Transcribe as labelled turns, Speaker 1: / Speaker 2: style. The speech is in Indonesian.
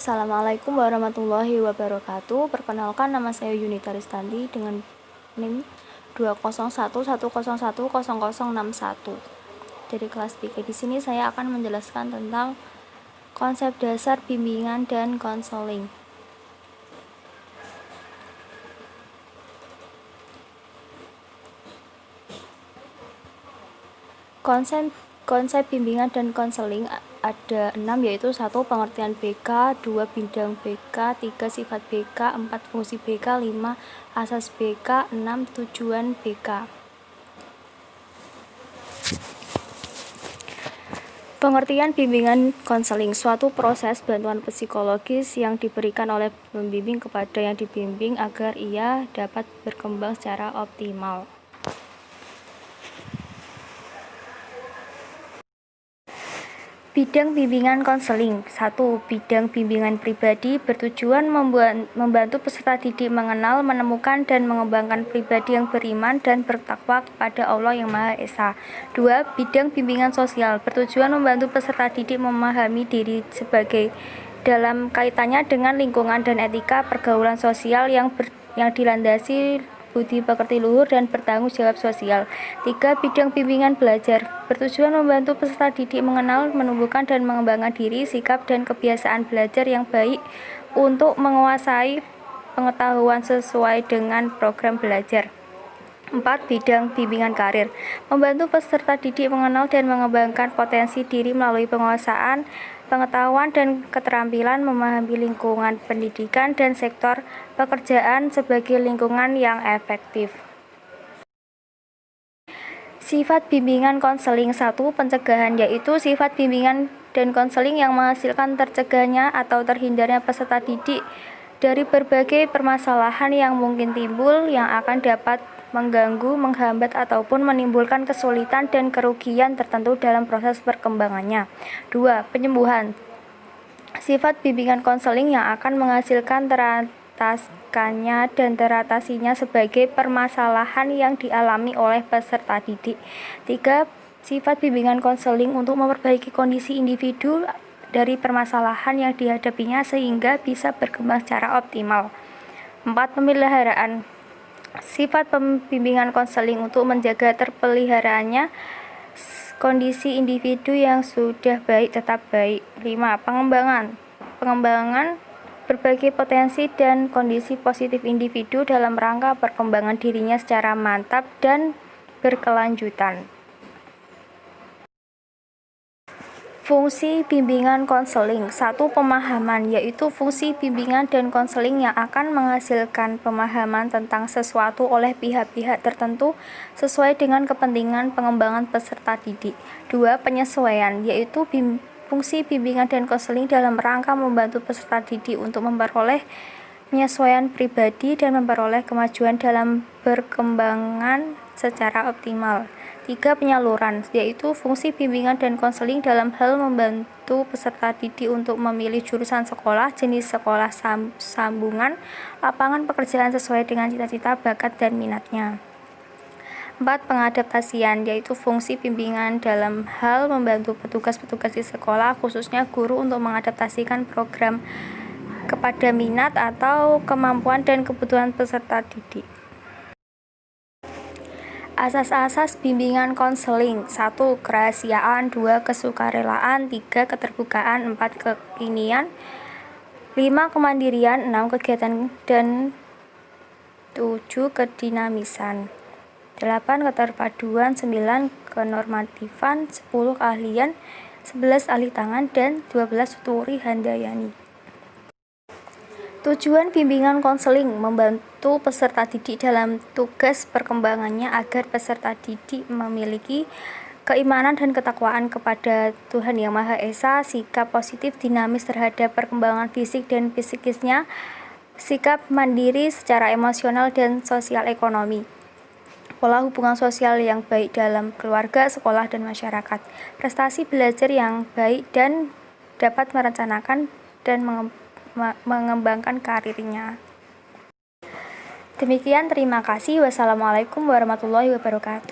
Speaker 1: Assalamualaikum warahmatullahi wabarakatuh. Perkenalkan, nama saya Yunita Ristanti dengan NIM 20110101061 dari kelas 3. Di sini saya akan menjelaskan tentang konsep dasar bimbingan dan konseling. Konsep bimbingan dan konseling ada 6, yaitu 1. Pengertian BK, 2. Bidang BK, 3. Sifat BK, 4. Fungsi BK, 5. Asas BK, 6. Tujuan BK. Pengertian bimbingan konseling: suatu proses bantuan psikologis yang diberikan oleh pembimbing kepada yang dibimbing agar ia dapat berkembang secara optimal. Bidang bimbingan konseling: 1. Bidang bimbingan pribadi bertujuan membantu peserta didik mengenal, menemukan, dan mengembangkan pribadi yang beriman dan bertakwa kepada Allah yang Maha Esa. 2. Bidang bimbingan sosial bertujuan membantu peserta didik memahami diri sebagai dalam kaitannya dengan lingkungan dan etika pergaulan sosial yang dilandasi budi pekerti luhur dan bertanggung jawab sosial. 3. Bidang bimbingan belajar bertujuan membantu peserta didik mengenal, menumbuhkan, dan mengembangkan diri, sikap, dan kebiasaan belajar yang baik untuk menguasai pengetahuan sesuai dengan program belajar. 4. Bidang bimbingan karir membantu peserta didik mengenal dan mengembangkan potensi diri melalui penguasaan pengetahuan dan keterampilan, memahami lingkungan pendidikan dan sektor pekerjaan sebagai lingkungan yang efektif. Sifat bimbingan konseling: 1. Pencegahan, yaitu sifat bimbingan dan konseling yang menghasilkan tercegahnya atau terhindarnya peserta didik dari berbagai permasalahan yang mungkin timbul yang akan dapat mengganggu, menghambat, ataupun menimbulkan kesulitan dan kerugian tertentu dalam proses perkembangannya. 2. Penyembuhan, sifat bimbingan konseling yang akan menghasilkan terataskannya dan teratasinya sebagai permasalahan yang dialami oleh peserta didik. 3. Sifat bimbingan konseling untuk memperbaiki kondisi individu dari permasalahan yang dihadapinya sehingga bisa berkembang secara optimal. 4. Pemeliharaan, sifat pembimbingan konseling untuk menjaga terpeliharaannya kondisi individu yang sudah baik tetap baik. 5. Pengembangan berbagai potensi dan kondisi positif individu dalam rangka perkembangan dirinya secara mantap dan berkelanjutan. Fungsi bimbingan konseling: 1. Pemahaman, yaitu fungsi bimbingan dan konseling yang akan menghasilkan pemahaman tentang sesuatu oleh pihak-pihak tertentu sesuai dengan kepentingan pengembangan peserta didik. 2. Penyesuaian, yaitu fungsi bimbingan dan konseling dalam rangka membantu peserta didik untuk memperoleh penyesuaian pribadi dan memperoleh kemajuan dalam berkembangan secara optimal. 3. Penyaluran, yaitu fungsi bimbingan dan konseling dalam hal membantu peserta didik untuk memilih jurusan sekolah, jenis sekolah sambungan, lapangan pekerjaan sesuai dengan cita-cita, bakat, dan minatnya. 4. Pengadaptasian, yaitu fungsi bimbingan dalam hal membantu petugas-petugas di sekolah, khususnya guru, untuk mengadaptasikan program kepada minat atau kemampuan dan kebutuhan peserta didik. Asas-asas bimbingan konseling: 1. Kerahasiaan, 2. Kesukarelaan, 3. Keterbukaan, 4. Kekinian, 5. Kemandirian, 6. Kegiatan, dan 7. Kedinamisan, 8. Keterpaduan, 9. Kenormatifan, 10. Keahlian, 11. Ahli tangan, dan 12. Tuturi Handayani. Tujuan bimbingan konseling: membantu peserta didik dalam tugas perkembangannya agar peserta didik memiliki keimanan dan ketakwaan kepada Tuhan Yang Maha Esa, sikap positif dinamis terhadap perkembangan fisik dan psikisnya, sikap mandiri secara emosional dan sosial ekonomi, pola hubungan sosial yang baik dalam keluarga, sekolah, dan masyarakat, prestasi belajar yang baik, dan dapat merencanakan dan mengembangkan karirnya. Demikian, terima kasih. Wassalamualaikum warahmatullahi wabarakatuh.